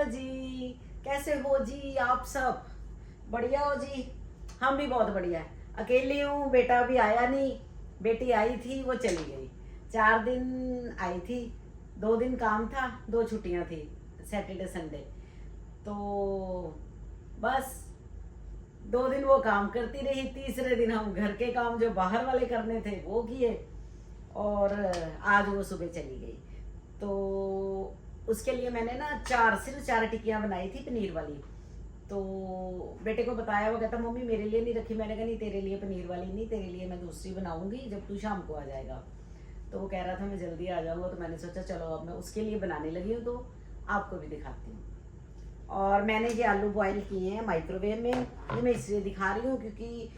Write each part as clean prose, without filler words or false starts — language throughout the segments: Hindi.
हेलो जी, कैसे हो जी आप सब? बढ़िया हो जी? हम भी बहुत बढ़िया है। अकेली हूँ, बेटा अभी आया नहीं। बेटी आई थी, वो चली गई। 4 दिन आई थी, 2 दिन काम था, 2 छुट्टियाँ थी, सैटरडे संडे। तो बस 2 दिन वो काम करती रही, तीसरे दिन हम घर के काम जो बाहर वाले करने थे वो किए। और आज वो सुबह चली गई। तो उसके लिए मैंने ना सिर्फ 4 टिक्कियाँ बनाई थी पनीर वाली। तो बेटे को बताया, वो कहता मम्मी मेरे लिए नहीं रखी। मैंने कहा नहीं, तेरे लिए पनीर वाली नहीं, तेरे लिए मैं दूसरी बनाऊंगी जब तू शाम को आ जाएगा। तो वो कह रहा था मैं जल्दी आ जाऊंगा, तो मैंने सोचा चलो अब मैं उसके लिए बनाने लगी हूँ, तो आपको भी दिखाती हूँ। और मैंने ये आलू बॉईल किए हैं माइक्रोवेव में। ये मैं इसलिए दिखा रही हूँ क्योंकि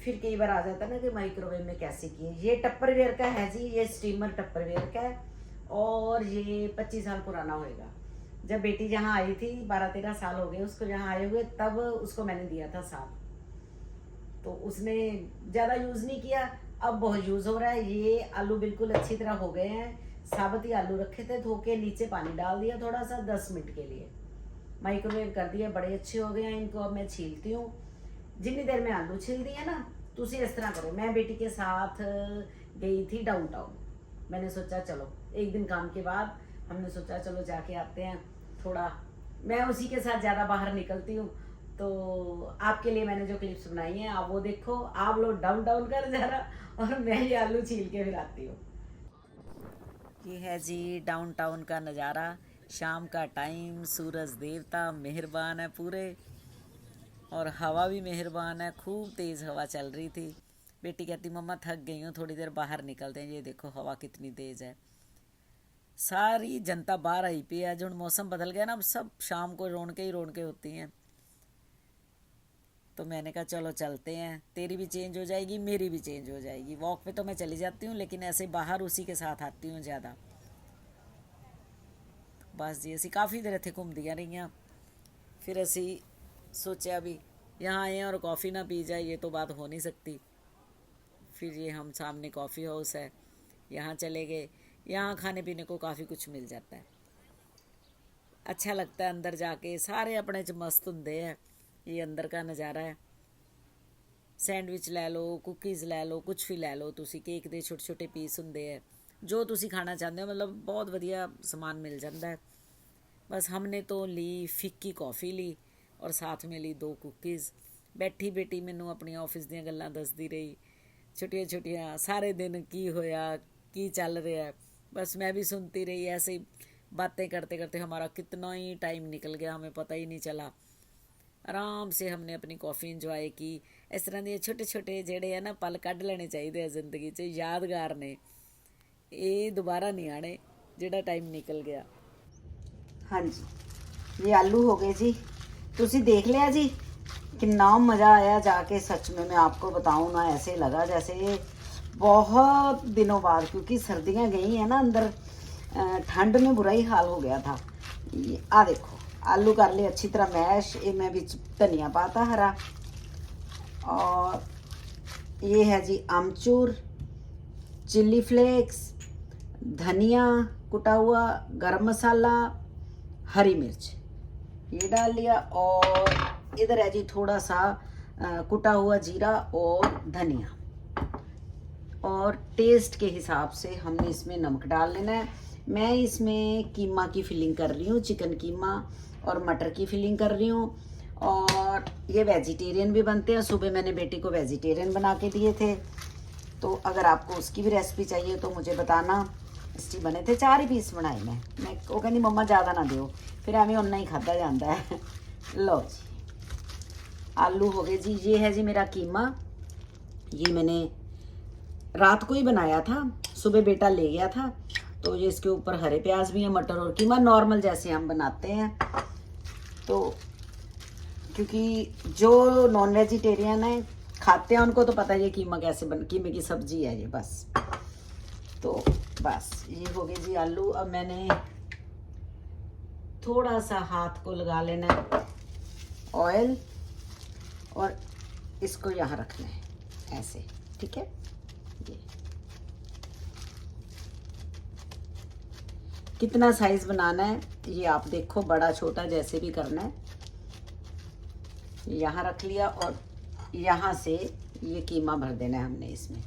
फिर कई बार आ जाता है ना कि माइक्रोवेव में कैसे किए। ये टप्परवेयर का है जी, ये स्टीमर टप्परवेयर का है। और ये 25 साल पुराना होएगा। जब बेटी जहाँ आई थी, 12-13 साल हो गए उसको जहाँ आए हुए, तब उसको मैंने दिया था साथ। तो उसने ज़्यादा यूज़ नहीं किया, अब बहुत यूज़ हो रहा है। ये आलू बिल्कुल अच्छी तरह हो गए हैं। साबुत ही आलू रखे थे, धो के नीचे पानी डाल दिया थोड़ा सा 10 मिनट के लिए, माइक्रोवेव कर दिया, बड़े अच्छे हो गए हैं। इनको अब मैं छीलती हूँ। जितनी देर में आलू छील दिए ना, तो उसी इस तरह करो। मैं बेटी के साथ गई थी डाउनटाउन। मैंने सोचा चलो एक दिन काम के बाद हमने सोचा चलो जाके आते हैं थोड़ा। मैं उसी के साथ ज़्यादा बाहर निकलती हूँ। तो आपके लिए मैंने जो क्लिप्स बनाई हैं आप वो देखो। आप लोग डाउनटाउन कर जा रहा और मैं ये आलू छील के फिर आती हूँ। ये है जी डाउनटाउन का नज़ारा। शाम का टाइम, सूरज देवता मेहरबान है पूरे, और हवा भी मेहरबान है। खूब तेज़ हवा चल रही थी। बेटी कहती मम्मा थक गई हूँ, थोड़ी देर बाहर निकलते हैं। ये देखो हवा कितनी तेज़ है। सारी जनता बाहर आई पी है। जो मौसम बदल गया ना, अब सब शाम को रौनकें ही रौनकें होती हैं। तो मैंने कहा चलो चलते हैं, तेरी भी चेंज हो जाएगी, मेरी भी चेंज हो जाएगी। वॉक पे तो मैं चली जाती हूँ, लेकिन ऐसे बाहर उसी के साथ आती हूँ ज़्यादा। बस जी, ਅਸੀਂ काफ़ी देर ਇੱਥੇ ਘੁੰਮਦੀਆਂ ਰਹੀਆਂ। फिर ਅਸੀਂ सोचा भी यहाँ आए हैं और कॉफ़ी ना पी जाए, ये तो बात हो नहीं सकती। फिर ये हम सामने कॉफ़ी हाउस है, यहाँ चले गए। यहाँ खाने पीने को काफ़ी कुछ मिल जाता है, अच्छा लगता है। अंदर जाके सारे अपने च मस्त होंगे है। ये अंदर का नज़ारा है। सैंडविच लै लो, कुकीज़ लै लो, कुछ भी लै लो तुसी। केक के छोटे छोटे पीस होंगे है, जो तुसी खाना चाहते हो। मतलब बहुत वधिया समान मिल जाता है। बस हमने तो ली फिक्की कॉफ़ी ली और साथ में ली 2 कुकीज़। बैठी बेटी मैनू अपनी ऑफिस ਦੀਆਂ ਗੱਲਾਂ ਦੱਸਦੀ रही, छोटिया छोटिया सारे दिन की होया, की चल रहा है। बस मैं भी सुनती रही। ऐसे ही बातें करते करते हमारा कितना ही टाइम निकल गया, हमें पता ही नहीं चला। आराम से हमने अपनी कॉफ़ी इंजॉय की। इस तरह के छोटे छोटे जेड़े है ना पल कढ़ लेने चाहिए जिंदगी च, यादगार ने। ये दोबारा नहीं आने जेड़ा टाइम निकल गया। हाँ जी, ये आलू हो गए जी। तुसी देख लिया जी, कितना मज़ा आया जाके। सच में मैं आपको बताऊँ ना, ऐसे लगा जैसे बहुत दिनों बाद, क्योंकि सर्दियाँ गई हैं ना अंदर, ठंड में बुरा ही हाल हो गया था। ये आ देखो आलू कर ले अच्छी तरह मैश। ये मैं बिच धनिया पाता हरा, और ये है जी आमचूर, चिल्ली फ्लेक्स, धनिया कुटा हुआ, गरम मसाला, हरी मिर्च, ये डाल लिया। और इधर है जी थोड़ा सा कुटा हुआ जीरा और धनिया। और टेस्ट के हिसाब से हमने इसमें नमक डाल लेना है। मैं इसमें कीमा की फिलिंग कर रही हूँ, चिकन कीमा और मटर की फिलिंग कर रही हूँ। और ये वेजिटेरियन भी बनते हैं। सुबह मैंने बेटी को वेजिटेरियन बना के दिए थे, तो अगर आपको उसकी भी रेसिपी चाहिए तो मुझे बताना। इसकी बने थे 4 ही पीस बनाए मैं वो कहनी मम्मा ज़्यादा ना दियो, फिर एवं उन्ना ही खादा जाता है। लो जी, आलू हो गए जी। ये है जी मेरा कीमा। ये मैंने रात को ही बनाया था, सुबह बेटा ले गया था। तो ये इसके ऊपर हरे प्याज भी हैं, मटर और कीमा नॉर्मल जैसे हम बनाते हैं। तो क्योंकि जो नॉन वेजिटेरियन है खाते हैं उनको तो पता है ये कीमा कैसे कीमे की सब्जी है ये। बस तो बस ये हो गए जी आलू। अब मैंने थोड़ा सा हाथ को लगा लेना है ऑयल, और इसको यहाँ रखना है ऐसे, ठीक है। ये कितना साइज बनाना है ये आप देखो, बड़ा छोटा जैसे भी करना है। यहाँ रख लिया और यहाँ से ये कीमा भर देना है हमने इसमें।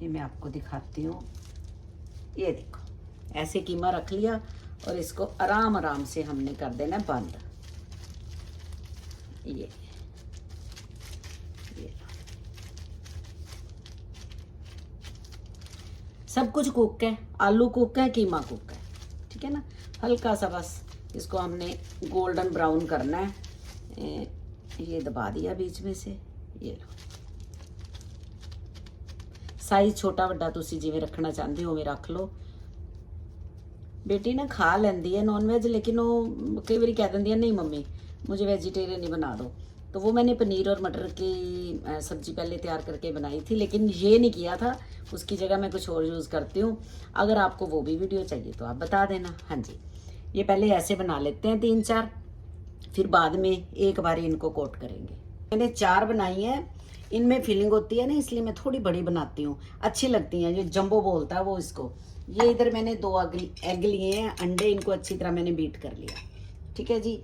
ये मैं आपको दिखाती हूँ, ये देखो ऐसे कीमा रख लिया और इसको आराम आराम से हमने कर देना बंद। ये सब कुछ कुक है, आलू कुक है, कीमा कुक है, ठीक है ना। हल्का सा बस इसको हमने गोल्डन ब्राउन करना है। ये दबा दिया बीच में से। ये लो, साइज छोटा बड़ा तुसी जिवें रखना चाहते हो उवें रख लो। बेटी ना खा लेंदी है नॉन वेज, लेकिन वो कई बार कह देंदी है नहीं मम्मी मुझे वेजिटेरियन ही बना दो। तो वो मैंने पनीर और मटर की सब्जी पहले तैयार करके बनाई थी, लेकिन ये नहीं किया था, उसकी जगह मैं कुछ और यूज़ करती हूँ। अगर आपको वो भी वीडियो चाहिए तो आप बता देना। हाँ जी, ये पहले ऐसे बना लेते हैं 3-4, फिर बाद में एक बार इनको कोट करेंगे। मैंने 4 बनाई हैं, इनमें फीलिंग होती है ना, इसलिए मैं थोड़ी बड़ी बनाती हूँ, अच्छी लगती हैं। जो जंबो बोलता है वो इसको। ये इधर मैंने 2 एग लिए हैं, अंडे, इनको अच्छी तरह मैंने बीट कर लिया, ठीक है जी।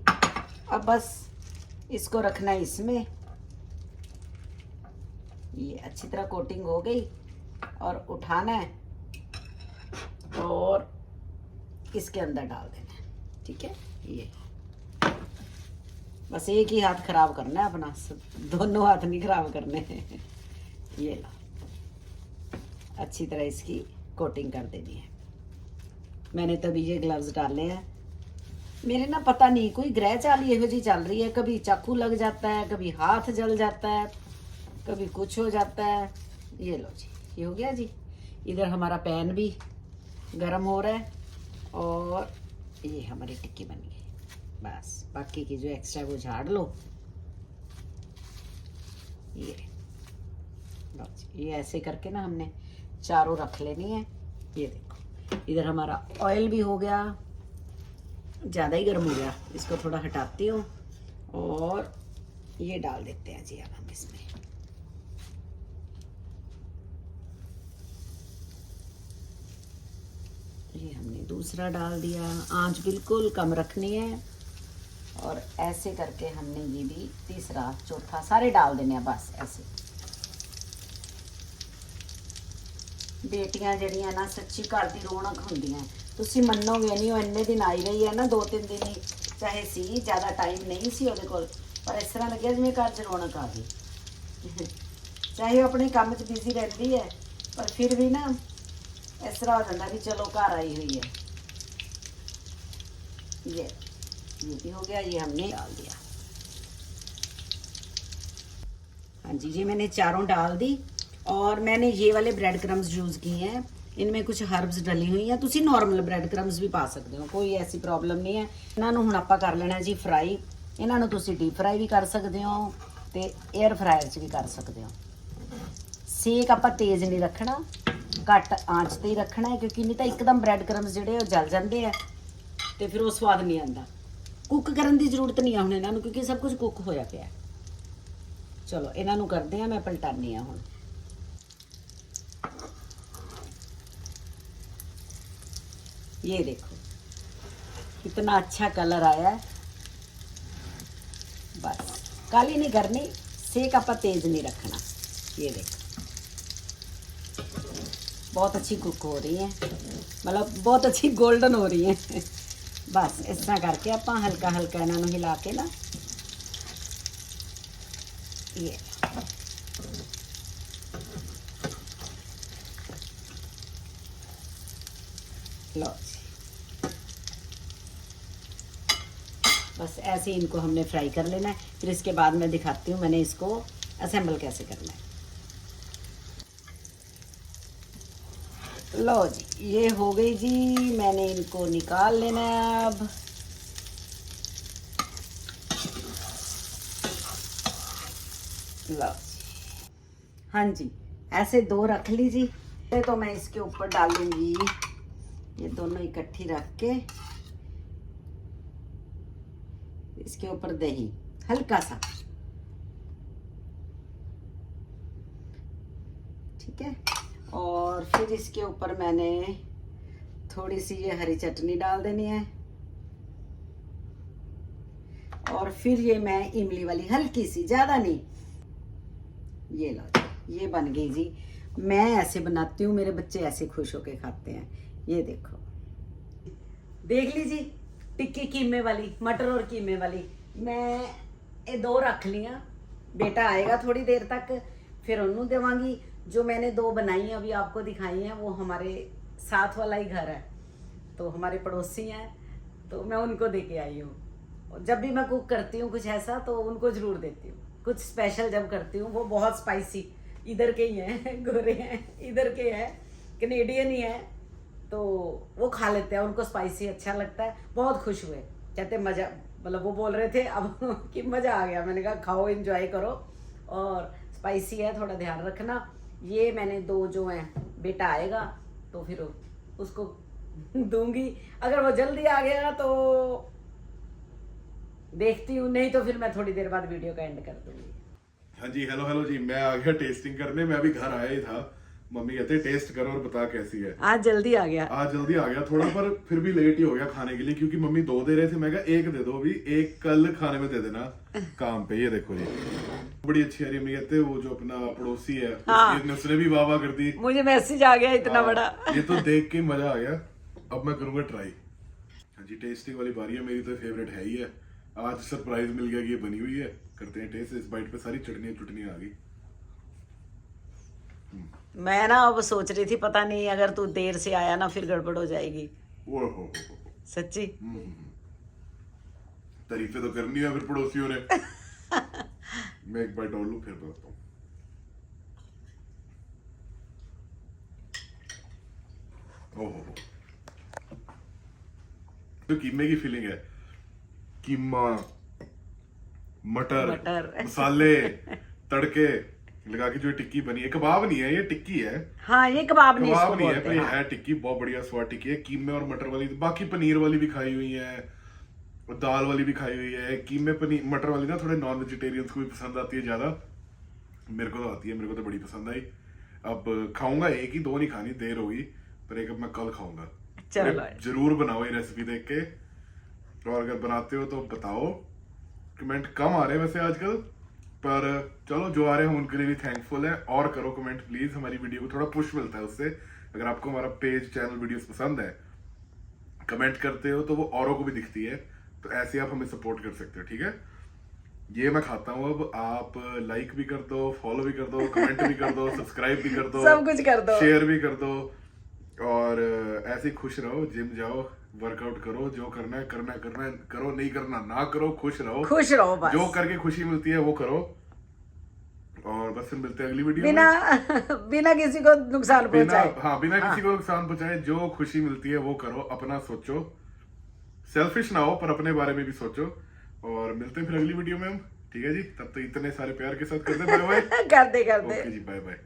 अब बस इसको रखना है इसमें। ये अच्छी तरह कोटिंग हो गई और उठाना है और इसके अंदर डाल देना है, ठीक है। ये बस एक ही हाथ खराब करना है अपना, दोनों हाथ नहीं खराब करने हैं। ये लो, अच्छी तरह इसकी कोटिंग कर देनी है। मैंने तभी ये ग्लव्स डाले हैं। मेरे ना पता नहीं कोई ग्रह चाल यहो जी चल रही है, कभी चाकू लग जाता है, कभी हाथ जल जाता है, कभी कुछ हो जाता है। ये लो जी, ये हो गया जी। इधर हमारा पैन भी गर्म हो रहा है और ये हमारी टिक्की बन गई। बस बाकी की जो एक्स्ट्रा वो झाड़ लो। ये लो जी, ये ऐसे करके ना हमने चारों रख लेनी है। ये देखो इधर हमारा ऑयल भी हो गया, ज़्यादा ही गर्म हो गया, इसको थोड़ा हटाती हूँ और ये डाल देते हैं जी अब हम इसमें। ये हमने दूसरा डाल दिया, आंच बिल्कुल कम रखनी है और ऐसे करके हमने ये भी तीसरा चौथा सारे डाल देने हैं बस ऐसे। बेटियां जड़ियां ना सच्ची घर की रौनक होंदियां। तुसी मन्नोगे नहीं, वो इन्ने दिन आई रही है ना, 2-3 दिन ही चाहे सी, ज़्यादा टाइम नहीं सी ਉਹਦੇ ਕੋਲ, पर इस तरह लगे जिवें घर च रौनक आ गई। चाहे वो अपने काम च बिजी रहती है, पर फिर भी ना इस तरह हो जाता भी चलो घर आई हुई है। ये भी हो गया, ये हमने डाल दिया। हाँ जी, ये मैंने चारों डाल दी और मैंने ये वाले ब्रेड क्रम्स यूज़ किए हैं। इनमें कुछ हर्ब्स डली हुई हैं, तुसी नॉर्मल ब्रेड क्रम्स भी पा सकते हो, कोई ऐसी प्रॉब्लम नहीं है। इन्हों हुण आपां कर लेना जी फ्राई। इन्हों तुसी डीप फ्राई भी कर सकते हो तो एयर फ्रायर च भी कर सकते हो। सेक आपां तेज़ नहीं रखना, घट आंच ते ही रखना है, क्योंकि नहीं तो एकदम ब्रेड क्रम्स जिहड़े जल जाते हैं तो फिर वो स्वाद नहीं आता। कुक करने की जरूरत नहीं है हुण इन्हों, क्योंकि सब कुछ कुक होया पिया। चलो इन्हों करते हैं, मैं पलटानी हाँ हुण। ये देखो कितना अच्छा कलर आया है। बस काली नहीं करनी, सेक आपां तेज नहीं रखना। ये देखो बहुत अच्छी कुक हो रही है, मतलब बहुत अच्छी गोल्डन हो रही है। बस इस तरह करके आपां हल्का हल्का इन्हों हिला के ना, ये लो बस ऐसे ही इनको हमने फ्राई कर लेना है। फिर इसके बाद मैं दिखाती हूँ मैंने इसको असेंबल कैसे करना है। लो जी, ये हो गई जी, मैंने इनको निकाल लेना है अब। लो हाँ जी, ऐसे 2 रख लीजिए। तो मैं इसके ऊपर डालूंगी ये दोनों इकट्ठी रख के, इसके ऊपर दही हल्का सा, ठीक है। और फिर इसके ऊपर मैंने थोड़ी सी ये हरी चटनी डाल देनी है, और फिर ये मैं इमली वाली हल्की सी, ज्यादा नहीं। ये लो जी, ये बन गई जी। मैं ऐसे बनाती हूँ, मेरे बच्चे ऐसे खुश होके खाते हैं। ये देखो, देख लीजिए, टिक्की कीमे वाली, मटर और कीमे वाली। मैं ये 2 रख लिया, बेटा आएगा थोड़ी देर तक, फिर उन्होंने देवांगी। जो मैंने 2 बनाई हैं अभी आपको दिखाई हैं, वो हमारे साथ वाला ही घर है, तो हमारे पड़ोसी हैं, तो मैं उनको दे के आई हूँ। और जब भी मैं कुक करती हूँ कुछ ऐसा, तो उनको जरूर देती हूँ। कुछ स्पेशल जब करती हूँ, वो बहुत स्पाइसी, इधर के ही हैं, गोरे हैं, इधर के हैं, कनेडियन ही हैं, तो वो खा लेते हैं, उनको स्पाइसी अच्छा लगता है। बहुत खुश हुए, कहते मज़ा, मतलब वो बोल रहे थे अब कि मज़ा आ गया। मैंने कहा खाओ, एंजॉय करो, और स्पाइसी है, थोड़ा ध्यान रखना। ये मैंने 2 जो हैं, बेटा आएगा तो फिर उसको दूंगी। अगर वो जल्दी आ गया तो देखती हूँ, नहीं तो फिर मैं थोड़ी देर बाद वीडियो का एंड कर दूंगी। हाँ जी, हेलो हेलो जी, मैं आ गया टेस्टिंग करने। मैं अभी घर आया ही था, मम्मी कहते टेस्ट करो और बता कैसी है। आज जल्दी आ गया, आज जल्दी आ गया थोड़ा, पर फिर भी लेट ही हो गया खाने के लिए, क्योंकि मम्मी 2 दे रहे थे। मैं कहा 1 दे दो, अभी 1 कल खाने में दे देना काम पे। ये देखो जी, बड़ी अच्छी आ रही है। मम्मी कहते वो जो अपना पड़ोसी है, उसने भी वाह वाह कर दी। मुझे मैसेज आ गया इतना बड़ा। ये तो देख के मजा आ गया। अब मैं करूंगा ट्राई। हाँ जी, टेस्टिंग वाली बारी है, मेरी तो फेवरेट है ही है। आज सरप्राइज मिल गया कि ये बनी हुई है, करते हैं टेस्ट। इस बाइट पे सारी चटनी आ गई। मैं ना अब सोच रही थी, पता नहीं अगर तू देर से आया ना, फिर गड़बड़ हो जाएगी। ओहो, सच्ची। तारीफें तो करनी है फिर पड़ोसियों ने। मैं एक बाइट और लूं, फिर बताता हूँ। ओहो, तो कीमे की फीलिंग है। कीमा, मटर, मसाले, तड़के लगा के जो टिक्की बनी है। कबाब नहीं है ये, टिक्की है। हाँ, ये कबाब नहीं, कबाब नहीं है, बोलते पर ये हैं। है टिक्की। बहुत बढ़िया स्वाद टिक्की है। कीमे और मटर वाली, बाकी पनीर वाली भी खाई हुई है, और दाल वाली भी खाई हुई है। कीमे पनीर मटर वाली ना थोड़े नॉन वेजिटेरियंस को भी पसंद आती है ज्यादा। मेरे को तो आती है, मेरे को तो बड़ी पसंद आई। अब खाऊंगा एक ही, 2 नहीं खानी, देर होगी, पर एक अब मैं कल खाऊंगा। चलो, जरूर बनाओ ये रेसिपी देख के, और अगर बनाते हो तो बताओ। कमेंट कम आ रहे हैं वैसे आजकल, पर चलो जो आ रहे हैं हम उनके लिए भी थैंकफुल है। और करो कमेंट प्लीज, हमारी वीडियो को थोड़ा पुश मिलता है उससे। अगर आपको हमारा पेज, चैनल, वीडियोस पसंद है, कमेंट करते हो तो वो औरों को भी दिखती है, तो ऐसे आप हमें सपोर्ट कर सकते हो। ठीक है, ये मैं खाता हूँ अब। आप लाइक भी कर दो, फॉलो भी कर दो, कमेंट भी कर दो, सब्सक्राइब भी कर दो, सब कुछ कर दो, शेयर भी कर दो, और ऐसे ही खुश रहो। जिम जाओ, वर्कआउट करो, जो करना है करो, नहीं करना ना करो, खुश रहो बस। जो करके खुशी मिलती है वो करो। और बस फिर मिलते हैं अगली वीडियो बिना में। बिना किसी को नुकसान पहुंचाए। बिना किसी को नुकसान पहुंचाए, जो खुशी मिलती है वो करो। अपना सोचो, सेल्फिश ना हो, पर अपने बारे में भी सोचो। और मिलते हैं फिर अगली वीडियो में हम। ठीक है जी, तब तो इतने सारे प्यार के साथ करते बाय बाय। कर दे ओके जी, बाय बाय।